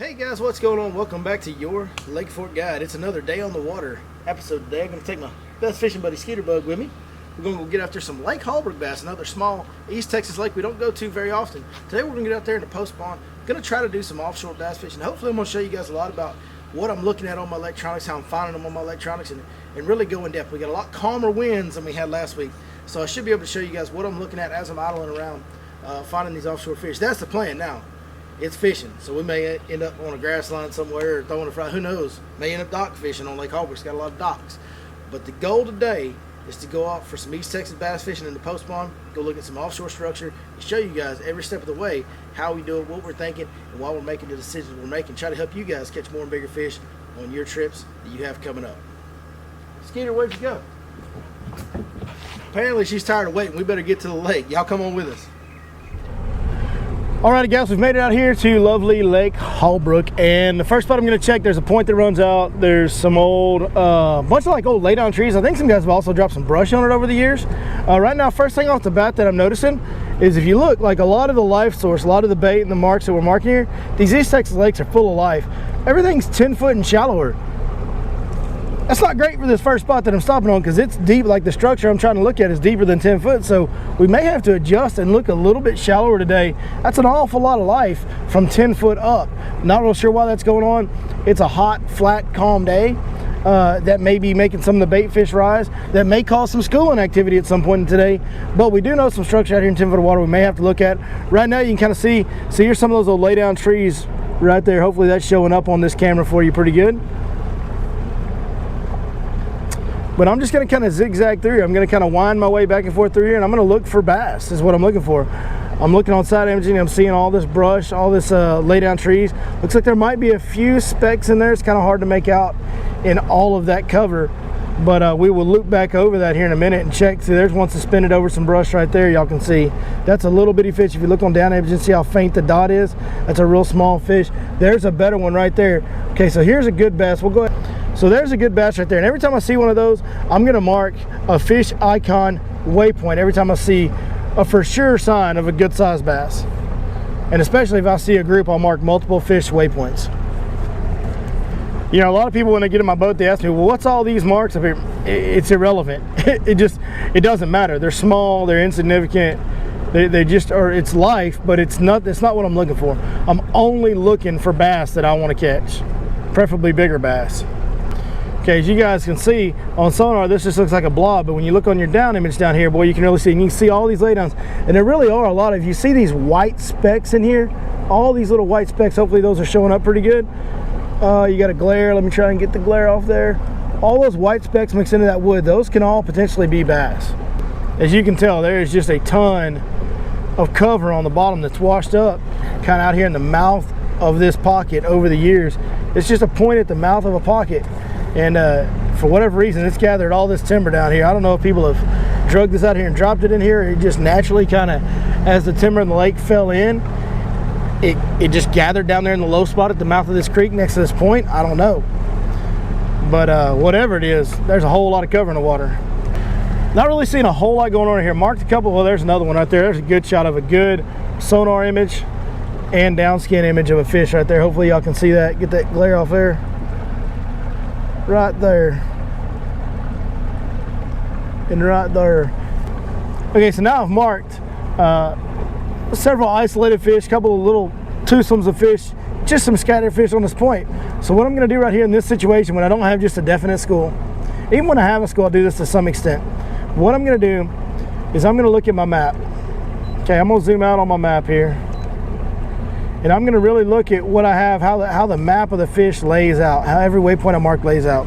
Hey guys, what's going on? Welcome back to your Lake Fork Guide. It's another day on the water episode today. I'm going to take my best fishing buddy Skeeter Bug with me. We're going to go get after some Lake Holbrook bass, another small East Texas lake we don't go to very often. Today we're going to get out there in the post pond. Going to try to do some offshore bass fishing. Hopefully I'm going to show you guys a lot about what I'm looking at on my electronics, how I'm finding them on my electronics, and really go in depth. We got a lot calmer winds than we had last week, so I should be able to show you guys what I'm looking at as I'm idling around finding these offshore fish. That's the plan now. It's fishing, so we may end up on a grass line somewhere or throwing a fry. Who knows? May end up dock fishing on Lake Holbrook. It's got a lot of docks. But the goal today is to go out for some East Texas bass fishing in the post pond, go look at some offshore structure, and show you guys every step of the way how we do it, what we're thinking, and why we're making the decisions we're making. Try to help you guys catch more and bigger fish on your trips that you have coming up. Skeeter, where'd you go? Apparently she's tired of waiting. We better get to the lake. Y'all come on with us. Alrighty guys, we've made it out here to lovely Lake Holbrook, and the first spot I'm going to check, there's a point that runs out. There's some old, bunch of like old lay down trees. I think some guys have also dropped some brush on it over the years. Right now, first thing off the bat that I'm noticing is if you look, like a lot of the life source, a lot of the bait and the marks that we're marking here, these East Texas lakes are full of life. Everything's 10 foot and shallower. That's not great for this first spot that I'm stopping on because it's deep. Like the structure I'm trying to look at is deeper than 10 foot. So we may have to adjust and look a little bit shallower today. That's an awful lot of life from 10 foot up. Not real sure why that's going on. It's a hot, flat, calm day. That may be making some of the bait fish rise. That may cause some schooling activity at some point today. But we do know some structure out here in 10 foot of water we may have to look at. Right now you can kind of see here's some of those old lay down trees right there. Hopefully that's showing up on this camera for you pretty good. But I'm just going to kind of zigzag through. I'm going to kind of wind my way back and forth through here, and I'm going to look for bass is what I'm looking for. I'm looking on side imaging. I'm seeing all this brush, all this lay down trees. Looks like there might be a few specks in there. It's kind of hard to make out in all of that cover. But we will loop back over that here in a minute and check. See, there's one suspended over some brush right there. Y'all can see that's a little bitty fish. If you look on down image and see how faint the dot is, that's a real small fish. There's a better one right there. Okay, so here's a good bass. We'll go ahead. So there's a good bass right there, and every time I see one of those, I'm gonna mark a fish icon waypoint every time I see a for sure sign of a good sized bass. And especially if I see a group, I'll mark multiple fish waypoints. You know, a lot of people when they get in my boat, they ask me, well, what's all these marks up here? It's irrelevant. It doesn't matter. They're small, they're insignificant. They just are, it's life, but it's not what I'm looking for. I'm only looking for bass that I want to catch, preferably bigger bass. Okay, as you guys can see on sonar, this just looks like a blob, but when you look on your down image down here, boy, you can really see, and you can see all these laydowns, and there really are a lot of, you see these white specks in here, all these little white specks, hopefully those are showing up pretty good. You got a glare, let me try and get the glare off there. All those white specks mixed into that wood, those can all potentially be bass. As you can tell, there is just a ton of cover on the bottom that's washed up, kind of out here in the mouth of this pocket over the years. It's just a point at the mouth of a pocket. And for whatever reason, it's gathered all this timber down here. I don't know if people have drugged this out here and dropped it in here. It just naturally kind of, as the timber in the lake fell in, it just gathered down there in the low spot at the mouth of this creek next to this point. I don't know. But whatever it is, there's a whole lot of cover in the water. Not really seeing a whole lot going on here. Marked a couple. Well, there's another one right there. There's a good shot of a good sonar image and down skin image of a fish right there. Hopefully y'all can see that. Get that glare off there. Right there and right there. Okay, so now I've marked several isolated fish, a couple of little twosomes of fish, just some scattered fish on this point. So what I'm going to do right here in this situation, when I don't have just a definite school, even when I have a school, I'll do this to some extent. What I'm going to do is I'm going to look at my map. Okay, I'm going to zoom out on my map here, and I'm going to really look at what I have, how the map of the fish lays out, how every waypoint I mark lays out.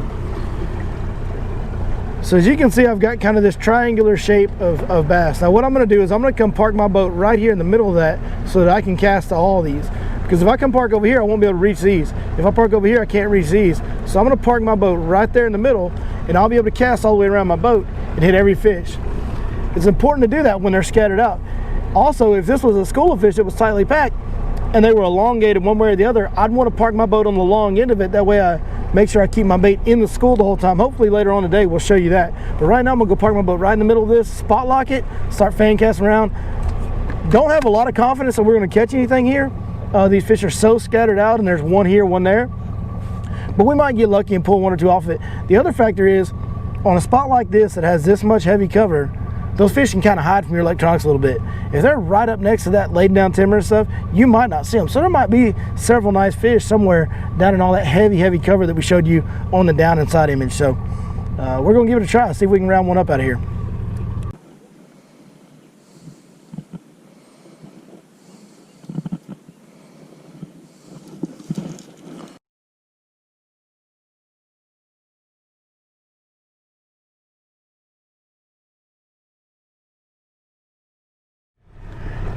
So as you can see, I've got kind of this triangular shape of bass. Now what I'm going to do is I'm going to come park my boat right here in the middle of that so that I can cast to all these. Because if I come park over here, I won't be able to reach these. If I park over here, I can't reach these. So I'm going to park my boat right there in the middle, and I'll be able to cast all the way around my boat and hit every fish. It's important to do that when they're scattered out. Also, if this was a school of fish that was tightly packed, and they were elongated one way or the other, I'd want to park my boat on the long end of it. That way I make sure I keep my bait in the school the whole time. Hopefully later on today we'll show you that. But right now I'm gonna go park my boat right in the middle of this, spot lock it, start fan casting around. Don't have a lot of confidence that we're gonna catch anything here, These fish are so scattered out, and there's one here, one there. But we might get lucky and pull one or two off of it. The other factor is, on a spot like this that has this much heavy cover, those fish can kind of hide from your electronics a little bit. If they're right up next to that laid down timber and stuff, you might not see them. So there might be several nice fish somewhere down in all that heavy cover that we showed you on the down and side image. So we're gonna give it a try, see if we can round one up out of here.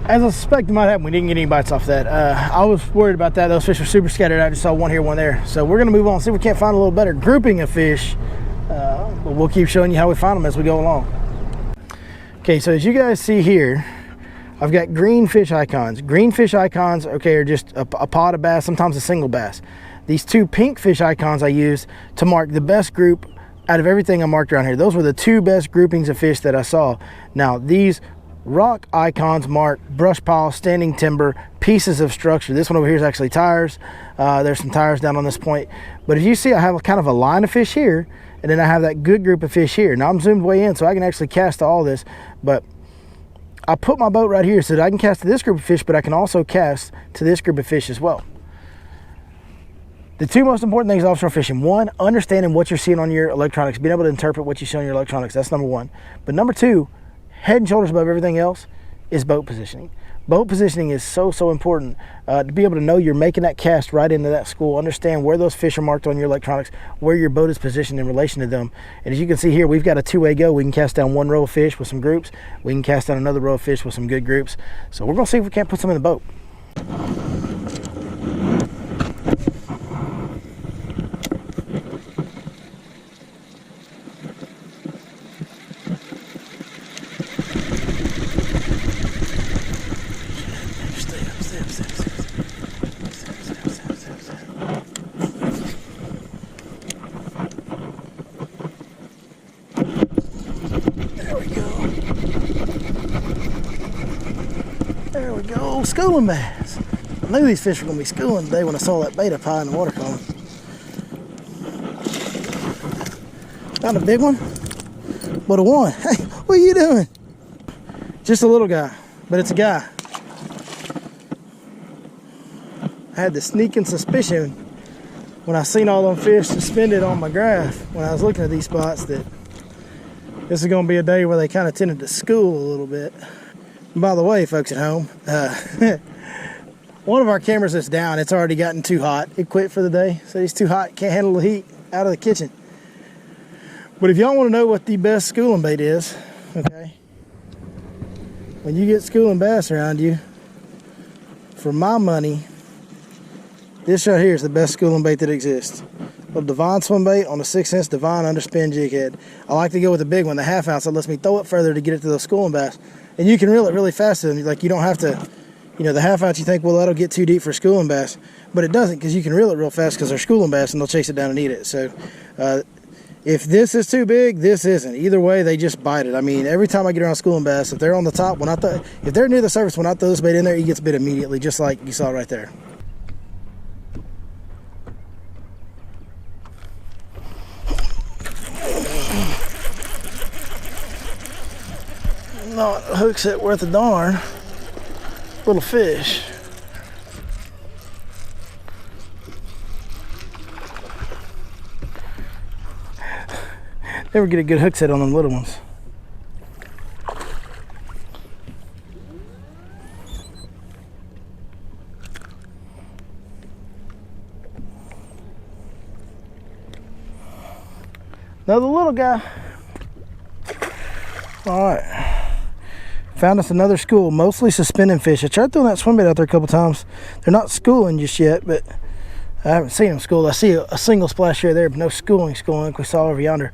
As I suspected might happen, we didn't get any bites off that. I was worried about that. Those fish are super scattered. I just saw one here, one there. So we're gonna move on, see if we can't find a little better grouping of fish. But we'll keep showing you how we find them as we go along. Okay, so as you guys see here, I've got green fish icons. Green fish icons, okay, are just a pod of bass, sometimes a single bass. These two pink fish icons I used to mark the best group out of everything I marked around here. Those were the two best groupings of fish that I saw. Now, these rock icons mark brush pile, standing timber, pieces of structure. This one over here is actually tires. There's some tires down on this point. But as you see, I have kind of a line of fish here, and then I have that good group of fish here. Now I'm zoomed way in so I can actually cast to all this, but I put my boat right here so that I can cast to this group of fish, but I can also cast to this group of fish as well. The two most important things offshore fishing: one, understanding what you're seeing on your electronics, being able to interpret what you see on your electronics. That's number one. But number two, head and shoulders above everything else, is boat positioning. Boat positioning is so important to be able to know you're making that cast right into that school, understand where those fish are marked on your electronics, where your boat is positioned in relation to them. And as you can see here, we've got a two-way go. We can cast down one row of fish with some groups. We can cast down another row of fish with some good groups. So we're gonna see if we can't put some in the boat. There we go, schooling bass. I knew these fish were gonna be schooling today when I saw that bait up high in the water column. Found a big one, but a one. Hey, what are you doing? Just a little guy, but it's a guy. I had the sneaking suspicion when I seen all them fish suspended on my graph when I was looking at these spots that this is gonna be a day where they kind of tended to school a little bit. By the way, folks at home, one of our cameras is down. It's already gotten too hot. It quit for the day. So it's too hot, can't handle the heat out of the kitchen. But if y'all want to know what the best schooling bait is, okay, when you get schooling bass around you, for my money, this right here is the best schooling bait that exists. A Divine swim bait on a 6-inch Divine underspin jig head. I like to go with the big one, the 1/2 ounce. That lets me throw it further to get it to those schooling bass. And you can reel it really fast to them. Like, you don't have to, you know, the 1/2 ounce you think, well, that'll get too deep for schooling bass. But it doesn't, because you can reel it real fast because they're schooling bass and they'll chase it down and eat it. So if this is too big, this isn't. Either way, they just bite it. I mean, every time I get around schooling bass, if they're on the top, if they're near the surface, when I throw this bait in there, he gets bit immediately, just like you saw right there. Not a hook set worth a darn. Little fish. Never get a good hook set on them little ones. Another little guy. All right. Found us another school, mostly suspending fish. I tried throwing that swim bait out there a couple times. They're not schooling just yet, but I haven't seen them school. I see a single splash here there, but no schooling like we saw over yonder.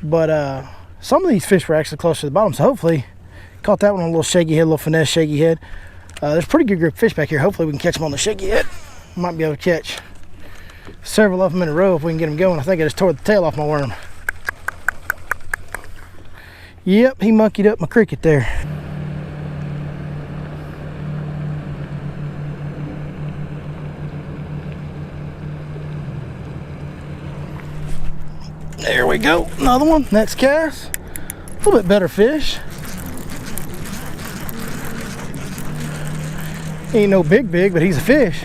But some of these fish were actually close to the bottom, so hopefully caught that one on a little shaky head, a little finesse shaky head. There's a pretty good group of fish back here. Hopefully we can catch them on the shaky head. Might be able to catch several of them in a row if we can get them going. I think I just tore the tail off my worm. Yep, he monkeyed up my cricket there. There we go. Another one. Next cast. A little bit better fish. He ain't no big, but he's a fish.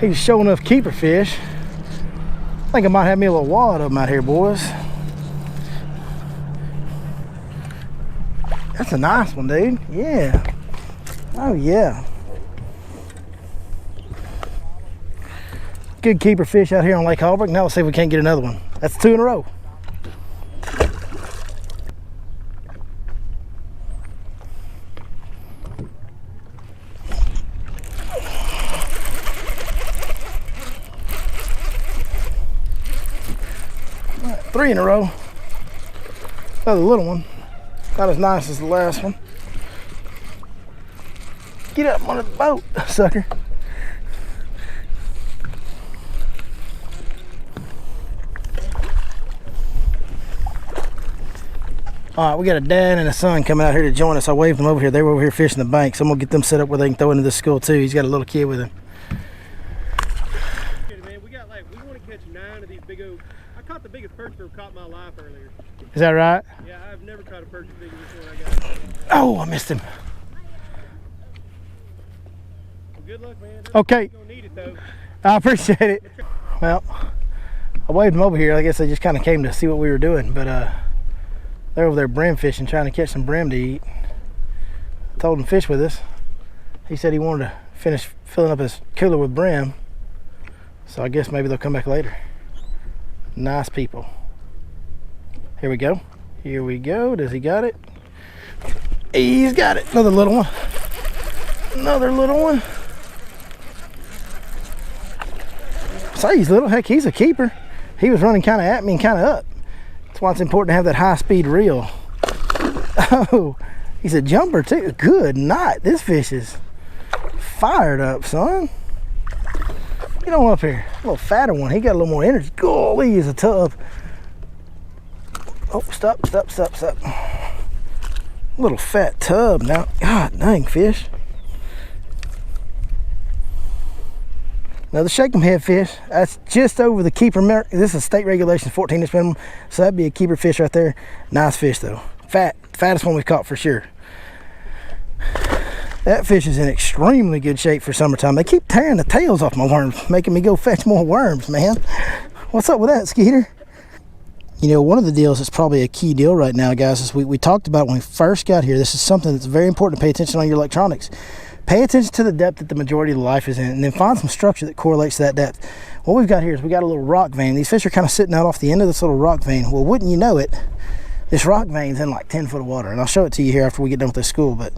He's sure enough keeper fish. I think I might have me a little wad of them out here, boys. That's a nice one, dude. Yeah. Oh, yeah. Good keeper fish out here on Lake Holbrook. Now let's see if we can't get another one. That's 2 in a row. Right, 3 in a row. Another little one. Not as nice as the last one. Get up on the boat, sucker. All right, we got a dad and a son coming out here to join us. I waved them over here. They were over here fishing the bank, so I'm gonna get them set up where they can throw into this school too. He's got a little kid with him. Man, we want to catch 9 of these big old. I caught the biggest perch I've caught in my life earlier. Is that right? Yeah, I've never caught a perch as big as this one I got. Oh, I missed him. Well, good luck, man. Okay. You're gonna need it though. I appreciate it. Well, I waved them over here. I guess they just kind of came to see what we were doing, but they're over there brim fishing, trying to catch some brim to eat. I told him to fish with us. He said he wanted to finish filling up his cooler with brim, so I guess maybe they'll come back later. Nice people. Here we go. Here we go. Does he got it? He's got it. Another little one. Another little one. Say he's little. Heck, he's a keeper. He was running kind of at me and kind of up. That's why it's important to have that high-speed reel. Oh, he's a jumper too. Good night. This fish is fired up, son. Get on up here. A little fatter one. He got a little more energy. Golly, he's a tub. Oh, stop. Little fat tub now. God dang fish. Another shake 'em head fish. That's just over the keeper. This is state regulation 14-inch minimum, so that'd be a keeper fish right there. Nice fish though. Fattest one we've caught for sure. That fish is in extremely good shape for summertime. They keep tearing the tails off my worms, making me go fetch more worms, man. What's up with that, Skeeter? You know, one of the deals that's probably a key deal right now, guys, is we talked about when we first got here. This is something that's very important to pay attention on your electronics. Pay attention to the depth that the majority of the life is in, and then find some structure that correlates to that depth. What we've got here is we got a little rock vein. These fish are kind of sitting out off the end of this little rock vein. Well, wouldn't you know it, this rock vein's in like 10 foot of water, and I'll show it to you here after we get done with this school, but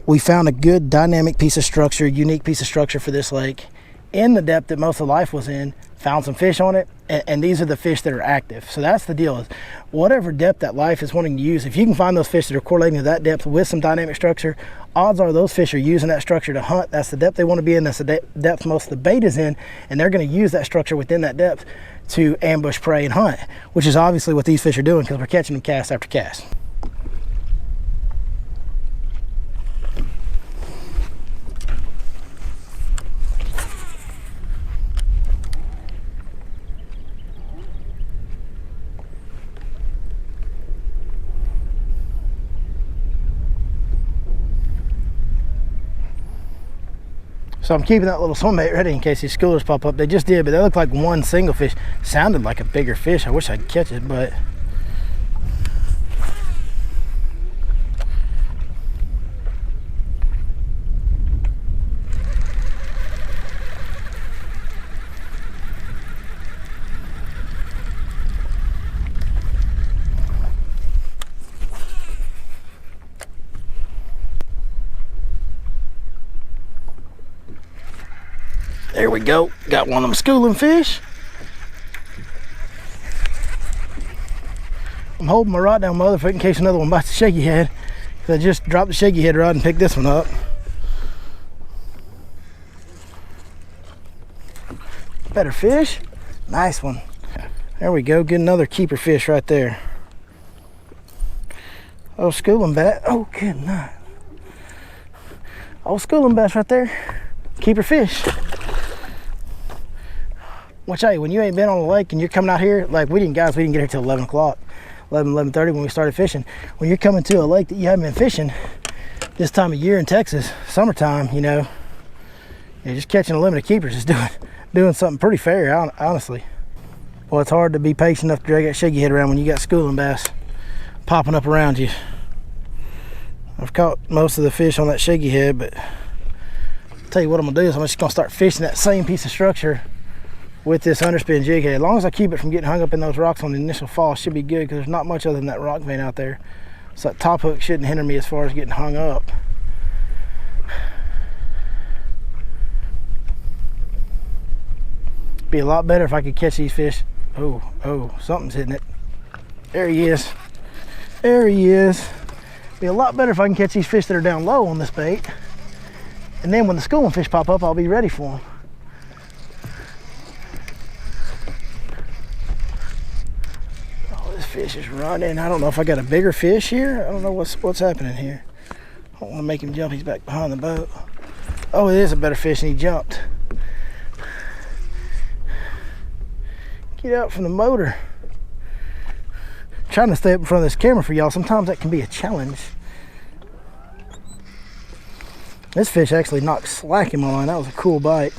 we found a good dynamic piece of structure, unique piece of structure for this lake in the depth that most of life was in. Found some fish on it, and these are the fish that are active. So that's the deal, is whatever depth that life is wanting to use, if you can find those fish that are correlating to that depth with some dynamic structure, odds are those fish are using that structure to hunt. That's the depth they want to be in. That's the depth most of the bait is in, and they're going to use that structure within that depth to ambush prey and hunt, which is obviously what these fish are doing, because we're catching them cast after cast. So I'm keeping that little swim bait ready in case these schoolers pop up. They just did, but they look like one single fish. Sounded like a bigger fish. I wish I could catch it, but there we go. Got one of them schooling fish. I'm holding my rod down my other foot in case another one bites the shaky head. I just dropped the shaky head rod and picked this one up. Better fish. Nice one. There we go. Get another keeper fish right there. Oh, schooling bass. Oh, good night. Oh, schooling bass right there. Keeper fish. Which, hey, when you ain't been on the lake and you're coming out here, like we didn't get here till 11 o'clock, 11:30 when we started fishing. When you're coming to a lake that you haven't been fishing this time of year in Texas, summertime, you know, you're just catching a limited keepers is doing something pretty fair, honestly. Well, it's hard to be patient enough to drag that shaky head around when you got schooling bass popping up around you. I've caught most of the fish on that shaky head, but I'll tell you what I'm gonna do is I'm just gonna start fishing that same piece of structure with this underspin jig head. As long as I keep it from getting hung up in those rocks on the initial fall, it should be good, because there's not much other than that rock vein out there. So that top hook shouldn't hinder me as far as getting hung up. Be a lot better if I could catch these fish. Oh, something's hitting it. There he is. There he is. Be a lot better if I can catch these fish that are down low on this bait. And then when the schooling fish pop up, I'll be ready for them. Oh, this fish is running. I don't know if I got a bigger fish here. I don't know what's happening here. I don't want to make him jump. He's back behind the boat. Oh, it is a better fish, and he jumped. Get out from the motor. Trying to stay up in front of this camera for y'all, sometimes that can be a challenge. This fish actually knocked slack in my line. That was a cool bite.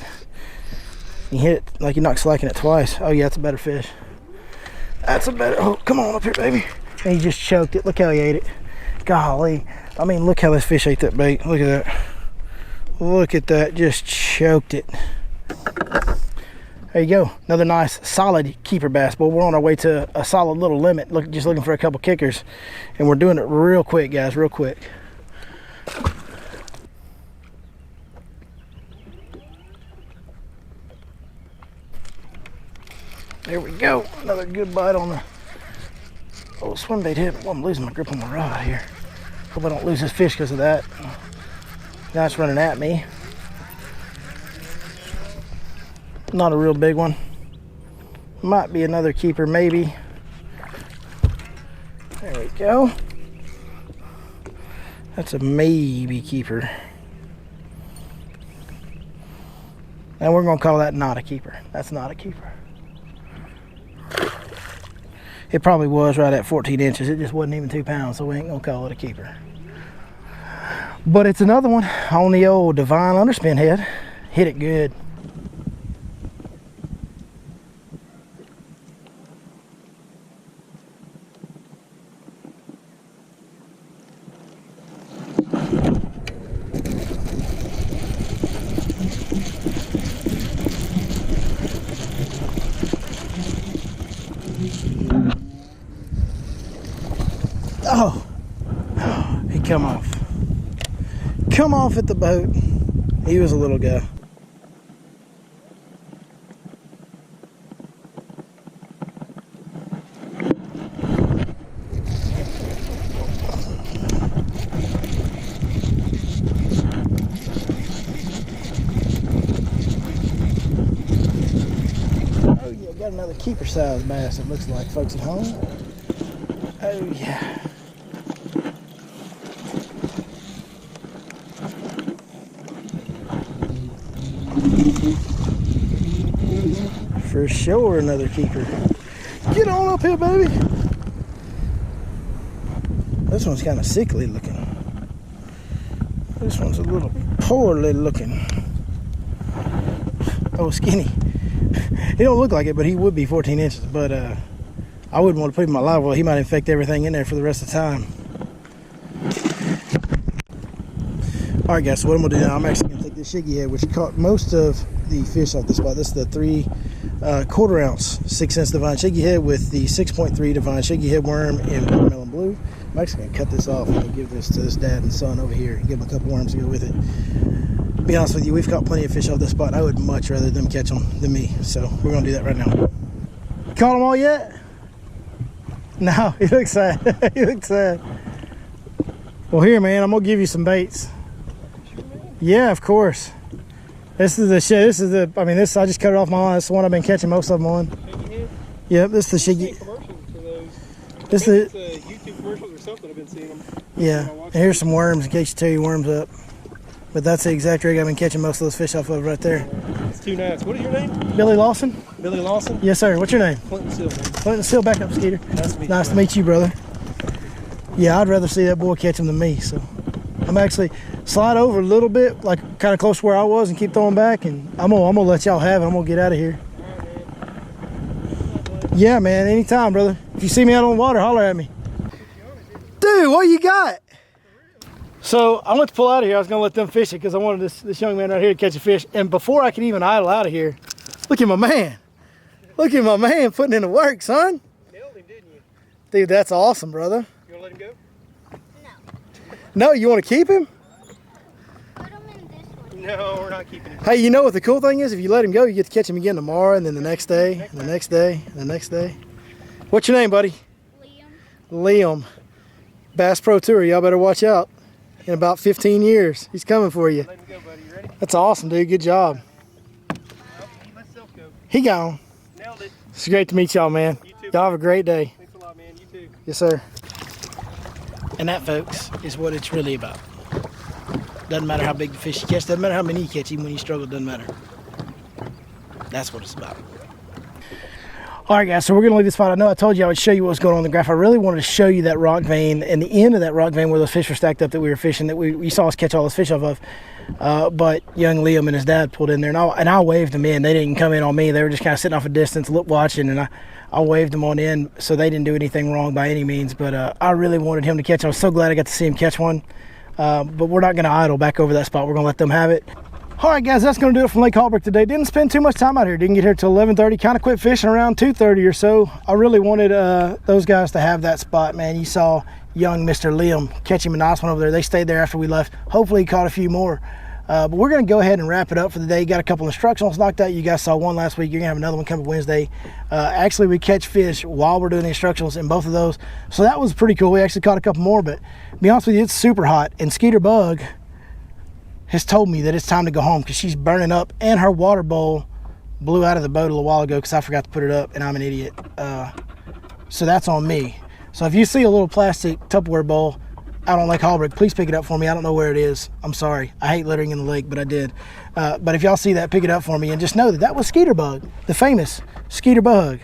He hit it like he knocked slack in it twice. Oh yeah, that's a better fish. That's a better, oh, come on up here, baby. And he just choked it. Look how he ate it. Golly. I mean, look how this fish ate that bait. Look at that. Look at that, just choked it. There you go, another nice solid keeper bass. But we're on our way to a solid little limit. Just looking for a couple kickers, and we're doing it real quick, guys, real quick. There we go, another good bite on the old swim bait hit. Well, I'm losing my grip on my rod here. Hope I don't lose this fish because of that. Now it's running at me. Not a real big one. Might be another keeper, maybe. There we go. That's a maybe keeper. And we're gonna call that not a keeper. That's not a keeper. It probably was right at 14 inches. It just wasn't even 2 pounds, so we ain't gonna call it a keeper. But it's another one on the old Divine underspin head. Hit it good. Oh, he come off. Come off at the boat. He was a little guy. Oh yeah, got another keeper size bass, it looks like, folks at home. Oh yeah. For sure, another keeper. Get on up here, baby. This one's kind of sickly looking. This one's a little poorly looking. Oh, skinny. He don't look like it, but he would be 14 inches. But I wouldn't want to put him in my live well. He might infect everything in there for the rest of the time. All right, guys, so what I'm gonna do now, I'm actually gonna take this shiggy head, which caught most of the fish off the spot. This is the 3/4 ounce 6-inch Divine shiggy head with the 6.3 Divine shiggy head worm in watermelon blue. I'm actually gonna cut this off and give this to this dad and son over here and give them a couple worms to go with it. To be honest with you, we've caught plenty of fish off this spot. I would much rather them catch them than me, so we're gonna do that right now. Caught them all yet? No, he looks sad. He looks sad. Well, here, man, I'm gonna give you some baits. Yeah, of course. This is the shit. This is the. I mean, this. I just cut it off my line. This is the one I've been catching most of them on. Yep, this is the shiggy. This is the YouTube commercials or something. I've been seeing them. Yeah, and here's some worms in case you tear your worms up. but that's the exact rig I've been catching most of those fish off of right there. It's too nice. What is your name? Billy Lawson? Billy Lawson? Yes, sir. What's your name? Clinton Silver. Clinton Seal, back up, Skeeter. Nice to meet you, brother. Yeah, I'd rather see that boy catch him than me, so I'm actually slide over a little bit, like kind of close to where I was, and keep throwing back, and I'm gonna let y'all have it. I'm gonna get out of here. Yeah, man, anytime, brother. If you see me out on the water, holler at me. Dude, what you got? So I went to pull out of here. I was gonna let them fish it because I wanted this young man right here to catch a fish. And before I could even idle out of here, look at my man. Look at my man putting in the work, son. Nailed him, didn't you? Dude, that's awesome, brother. You wanna let him go? No, you want to keep him? Put him in this one. No, we're not keeping him. Hey, you know what the cool thing is? If you let him go, you get to catch him again tomorrow, and then the next day, and the next day, and the next day. What's your name, buddy? Liam. Liam. Bass Pro Tour. Y'all better watch out. In about 15 years, he's coming for you. Let him go, buddy. You ready? That's awesome, dude. Good job. He let himself go. He gone. Nailed it. It's great to meet y'all, man. You too. Y'all have a great day. Thanks a lot, man. You too. Yes, sir. And that, folks, is what it's really about. Doesn't matter how big the fish you catch. Doesn't matter how many you catch. Even when you struggle, doesn't matter. That's what it's about. All right, guys, so we're going to leave this spot. I know I told you I would show you what was going on in the graph. I really wanted to show you that rock vein and the end of that rock vein where those fish were stacked up that we were fishing, that you saw us catch all those fish off of. But young Liam and his dad pulled in there, and I waved them in. They didn't come in on me. They were just kind of sitting off a distance, watching, and I waved them on in, so they didn't do anything wrong by any means. But I really wanted him to catch. I was so glad I got to see him catch one. But we're not going to idle back over that spot. We're going to let them have it. All right, guys, that's going to do it from Lake Holbrook today. Didn't spend too much time out here. Didn't get here till 11:30. Kind of quit fishing around 2:30 or so. I really wanted those guys to have that spot, man. You saw young Mr. Liam catch him a nice one over there. They stayed there after we left. Hopefully he caught a few more. But we're going to go ahead and wrap it up for the day. Got a couple instructionals knocked out. You guys saw one last week. You're going to have another one coming Wednesday. Actually, we catch fish while we're doing the instructionals in both of those. So that was pretty cool. We actually caught a couple more, but to be honest with you, it's super hot. And Skeeter Bug has told me that it's time to go home because she's burning up, and her water bowl blew out of the boat a little while ago because I forgot to put it up, and I'm an idiot. So that's on me. So if you see a little plastic Tupperware bowl out on Lake Holbrook, please pick it up for me. I don't know where it is. I'm sorry. I hate littering in the lake, but I did. But if y'all see that, pick it up for me, and just know that was Skeeter Bug, the famous Skeeter Bug.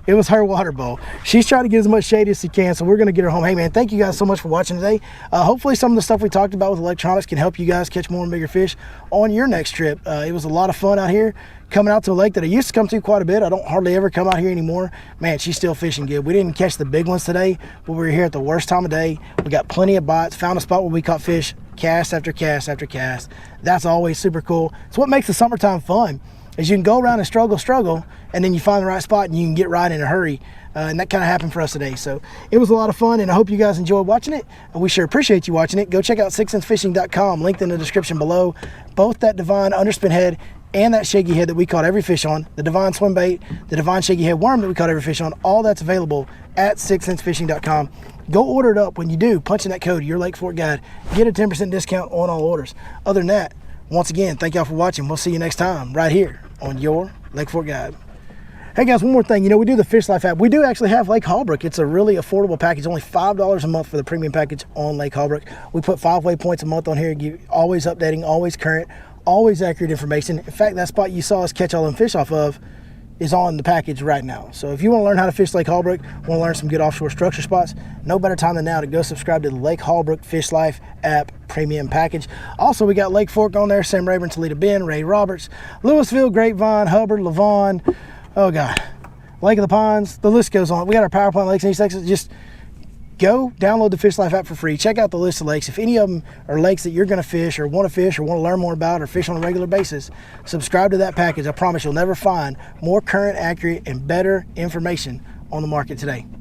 It was her water bowl. She's trying to get as much shade as she can, so we're going to get her home. Hey, man, thank you guys so much for watching today. Hopefully some of the stuff we talked about with electronics can help you guys catch more and bigger fish on your next trip. It was a lot of fun out here, coming out to a lake that I used to come to quite a bit. I don't hardly ever come out here anymore. Man, she's still fishing good. We didn't catch the big ones today, but we were here at the worst time of day. We got plenty of bites, found a spot where we caught fish, cast after cast after cast. That's always super cool. It's what makes the summertime fun, is you can go around and struggle, and then you find the right spot and you can get right in a hurry. And that kind of happened for us today. So it was a lot of fun, and I hope you guys enjoyed watching it. And we sure appreciate you watching it. Go check out 6incefishing.com, linked in the description below. Both that Divine underspin head and that shaky head that we caught every fish on, the Divine swim bait, the Divine shaky head worm that we caught every fish on, all that's available at 6incefishing.com. Go order it up. When you do, punch in that code, your Lake Fork Guide. Get a 10% discount on all orders. Other than that, once again, thank y'all for watching. We'll see you next time right here on your Lake Fork Guide. Hey guys, one more thing. You know, we do the Fish Life app. We do actually have Lake Holbrook. It's a really affordable package, only $5 a month for the premium package on Lake Holbrook. We put 5 waypoints a month on here, always updating, always current, always accurate information. In fact, that spot you saw us catch all them fish off of is on the package right now. So if you want to learn how to fish Lake Holbrook, want to learn some good offshore structure spots, no better time than now to go subscribe to the Lake Holbrook Fish Life app premium package. Also, we got Lake Fork on there, Sam Rayburn, Toledo Bend, Ray Roberts, Louisville, Grapevine, Hubbard, Lavon, oh God, Lake of the Pines, the list goes on. We got our power plant lakes in East Texas. Just go download the Fish Life app for free. Check out the list of lakes. If any of them are lakes that you're going to fish or want to learn more about or fish on a regular basis, subscribe to that package. I promise you'll never find more current, accurate, and better information on the market today.